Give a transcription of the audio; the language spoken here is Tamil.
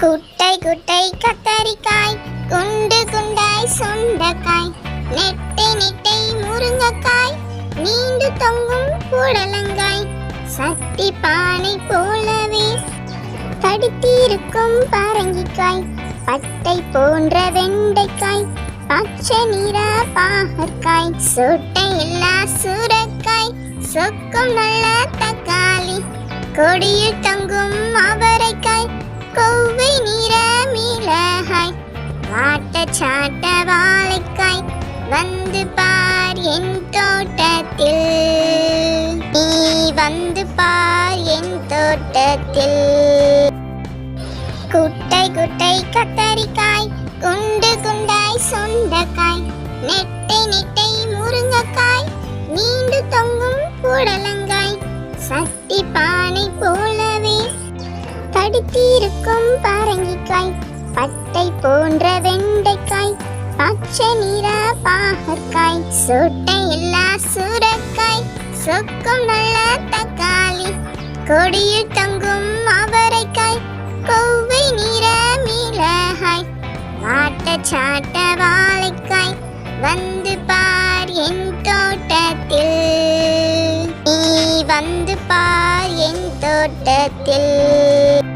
குட்டை குட்டை கத்தரிக்காய், குண்டு குண்டாய் சுண்டைக்காய், நெட்டை நெட்டை முருங்கைக்காய், நீண்டு தொங்கும் புடலங்காய், சட்டி பானை போலவே கடித்திருக்கும் பரங்கிக்காய், பட்டை போன்ற வெண்டைக்காய், பச்சை நிற பாகற்காய், சொட்டை இல்லா சுரைக்காய், சொக்கும் நல்ல தக்காளி, கொடியில் தங்கும் அவரைக்காய், கொவ்வை நிற மிளகாய், வாட்ட சாட்ட வாழைக்காய், வந்து பார் என் தோட்டத்தில், நீ வந்து பார் என் தோட்டத்தில். குட்டை குட்டை கத்தரிக்காய், குண்டு குண்டாய் சுண்டைக்காய், நெட்டை நெட்டை முருங்கைக்காய், நீண்டு தொங்கும் புடலங்காய், சட்டி பானை போலவே கடித்திருக்கும் பரங்கிக்காய், பட்டை போன்ற வெண்டைக்காய், பச்சை நிற பாகற்காய், சொட்டை இல்லா சுரைக்காய், சொக்கும் நல்ல தக்காளி, கொடியில் தங்கும் அவரைக்காய், கொவ்வை நிற மிளகாய், வாட்ட சாட்ட வாழைக்காய், வந்து பார் என் தோட்டத்தில், நீ வந்து பார் என் தோட்டத்தில்.